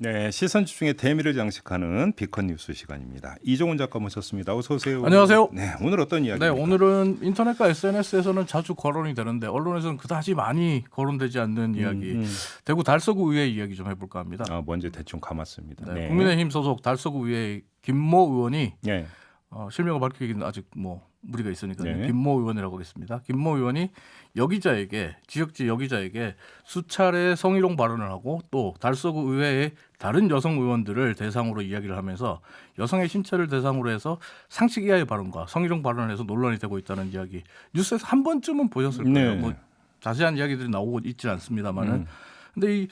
네, 시선 집중의 대미를 장식하는 비컨 뉴스 시간입니다. 이종훈 작가 모셨습니다. 어서 오세요. 안녕하세요. 네, 오늘 어떤 이야기입니까? 네, 오늘은 인터넷과 SNS에서는 자주 거론이 되는데 언론에서는 그다지 많이 거론되지 않는 이야기, 대구 달서구 의회 이야기 좀 해볼까 합니다. 먼저 대충 감았습니다. 네, 네. 국민의힘 소속 달서구 의회 김모 의원이 네. 실명을 밝히기는 아직 무리가 있으니까 네. 김모 의원이라고 하겠습니다. 김모 의원이 여기자에게 지역지 여기자에게 수차례 성희롱 발언을 하고 또 달서구 의회의 다른 여성 의원들을 대상으로 이야기를 하면서 여성의 신체를 대상으로 해서 상식 이하의 발언과 성희롱 발언을 해서 논란이 되고 있다는 이야기 뉴스에서 한 번쯤은 보셨을 거예요. 네. 자세한 이야기들이 나오고 있지는 않습니다만은 근데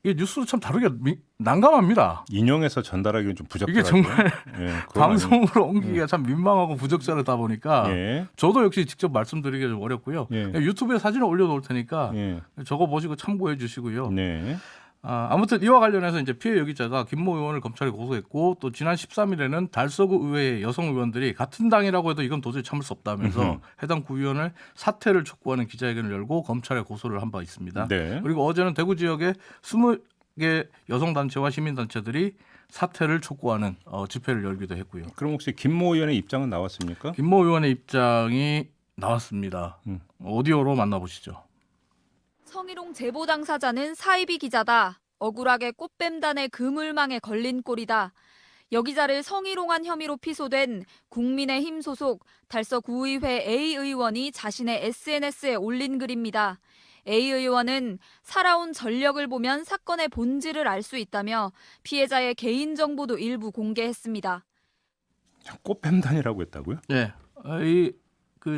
이 뉴스로 참 다루기가 난감합니다. 인용해서 전달하기는 좀 부적절하죠. 이게 정말 네, 방송으로 옮기기가 참 민망하고 부적절하다 보니까 예. 저도 역시 직접 말씀드리기가 좀 어렵고요. 예. 유튜브에 사진을 올려놓을 테니까 예. 저거 보시고 참고해 주시고요. 네. 아무튼 이와 관련해서 이제 피해 여기자가 김모 의원을 검찰에 고소했고 또 지난 13일에는 달서구 의회의 여성 의원들이 같은 당이라고 해도 이건 도저히 참을 수 없다면서 해당 구의원을 사퇴를 촉구하는 기자회견을 열고 검찰에 고소를 한 바 있습니다. 네. 그리고 어제는 대구 지역에 20개 여성단체와 시민단체들이 사퇴를 촉구하는 집회를 열기도 했고요. 그럼 혹시 김모 의원의 입장은 나왔습니까? 김모 의원의 입장이 나왔습니다. 오디오로 만나보시죠. 성희롱 제보 당사자는 사이비 기자다. 억울하게 꽃뱀단의 그물망에 걸린 꼴이다. 여기자를 성희롱한 혐의로 피소된 국민의힘 소속 달서구의회 A 의원이 자신의 SNS에 올린 글입니다. A 의원은 살아온 전력을 보면 사건의 본질을 알 수 있다며 피해자의 개인정보도 일부 공개했습니다. 꽃뱀단이라고 했다고요? 네,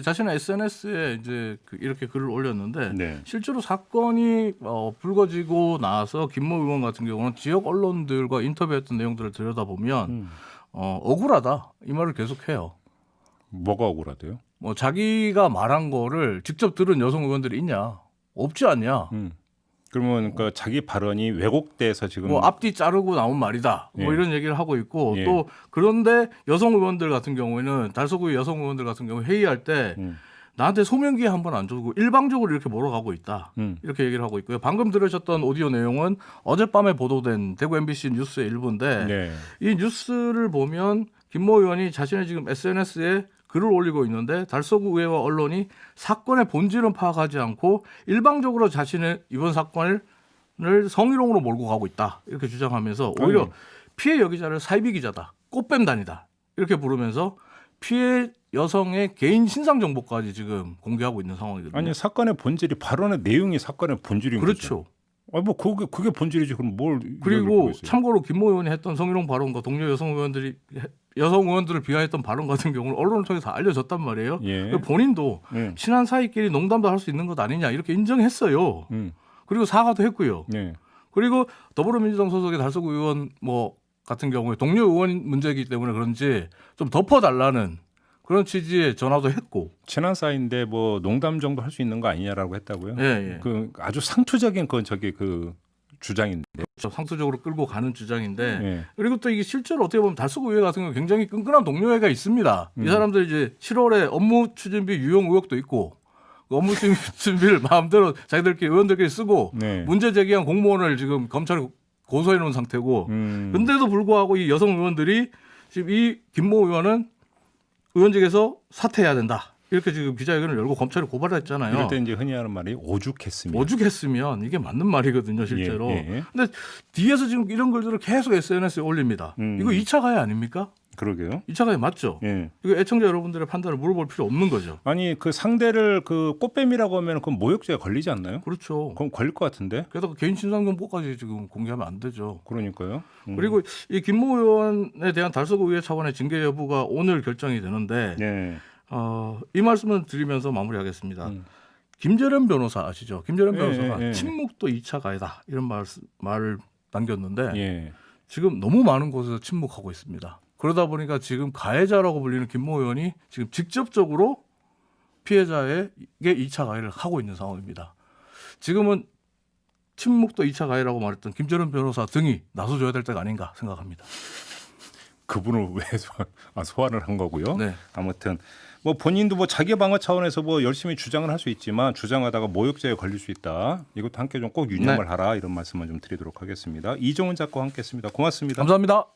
자신의 SNS에 이제 이렇게 글을 올렸는데 네. 실제로 사건이 불거지고 나서 김모 의원 같은 경우는 지역 언론들과 인터뷰했던 내용들을 들여다보면 억울하다 이 말을 계속해요. 뭐가 억울하대요? 자기가 말한 거를 직접 들은 여성 의원들이 있냐? 없지 않냐? 그러면 그 자기 발언이 왜곡돼서 지금 앞뒤 자르고 나온 말이다. 예. 이런 얘기를 하고 있고 예. 또 그런데 여성 의원들 같은 경우에는 달서구 여성 의원들 같은 경우 회의할 때 나한테 소명기에 한 번 안 주고 일방적으로 이렇게 몰아가고 있다. 이렇게 얘기를 하고 있고요. 방금 들으셨던 오디오 내용은 어젯밤에 보도된 대구 MBC 뉴스의 일부인데 네. 이 뉴스를 보면 김모 의원이 자신의 지금 SNS에 글을 올리고 있는데 달서구 의회와 언론이 사건의 본질은 파악하지 않고 일방적으로 자신의 이번 사건을 성희롱으로 몰고 가고 있다. 이렇게 주장하면서 오히려 피해 여기자를 사이비 기자다. 꽃뱀단이다. 이렇게 부르면서 피해 여성의 개인 신상 정보까지 지금 공개하고 있는 상황이거든요. 아니 사건의 본질이 발언의 내용이 사건의 본질인 거죠. 그렇죠. 뭐 그게 본질이지. 그럼 뭘? 그리고 참고로 김모 의원이 했던 성희롱 발언과 동료 여성 의원들을 비하했던 발언 같은 경우는 언론을 통해서 알려졌단 말이에요. 예. 본인도 친한 사이끼리 농담도 할 수 있는 것 아니냐 이렇게 인정했어요. 그리고 사과도 했고요. 네. 그리고 더불어민주당 소속의 달서구 의원 같은 경우에 동료 의원 문제이기 때문에 그런지 좀 덮어달라는 그런 취지의 전화도 했고 친한 사이인데 뭐 농담 정도 할 수 있는 거 아니냐라고 했다고요? 예. 그 아주 상투적인 그 주장인데. 상투적으로 끌고 가는 주장인데 예. 그리고 또 이게 실제로 어떻게 보면 달서구 의회 같은 경우 굉장히 끈끈한 동료회가 있습니다. 이 사람들 이제 7월에 업무 추진비 유용 의혹도 있고 업무 추진비를 마음대로 자기들끼리 의원들끼리 쓰고 네. 문제 제기한 공무원을 지금 검찰에 고소해 놓은 상태고 근데도 불구하고 이 여성 의원들이 지금 이 김모 의원은 의원직에서 사퇴해야 된다. 이렇게 지금 기자회견을 열고 검찰에 고발을 했잖아요. 이럴 때 이제 흔히 하는 말이 오죽했으면. 오죽했으면 이게 맞는 말이거든요, 실제로. 예. 근데 뒤에서 지금 이런 글들을 계속 SNS에 올립니다. 이거 2차 가해 아닙니까? 그러게요. 2차 가해 맞죠? 예. 이거 애청자 여러분들의 판단을 물어볼 필요 없는 거죠. 아니 그 상대를 그 꽃뱀이라고 하면 그건 모욕죄가 걸리지 않나요? 그렇죠. 그럼 걸릴 것 같은데. 게다가 개인 신상 정보까지 지금 공개하면 안 되죠. 그러니까요. 그리고 이 김모 의원에 대한 달서구 의회 차원의 징계 여부가 오늘 결정이 되는데 네. 이 말씀을 드리면서 마무리하겠습니다. 김재련 변호사 아시죠? 김재련 변호사가 예. 침묵도 2차 가해다 이런 말을 남겼는데 예. 지금 너무 많은 곳에서 침묵하고 있습니다. 그러다 보니까 가해자라고 불리는 김모 의원이 지금 직접적으로 피해자에게 2차 가해를 하고 있는 상황입니다. 지금은 침묵도 2차 가해라고 말했던 김재련 변호사 등이 나서줘야 될 때가 아닌가 생각합니다. 그분을 왜 소환을 한 거고요. 네. 아무튼 뭐 본인도 뭐 자기 방어 차원에서 뭐 열심히 주장을 할 수 있지만 주장하다가 모욕죄에 걸릴 수 있다. 이것도 함께 좀 꼭 유념을 하라 이런 말씀을 좀 드리도록 하겠습니다. 이종훈 작가와 함께했습니다. 고맙습니다. 감사합니다.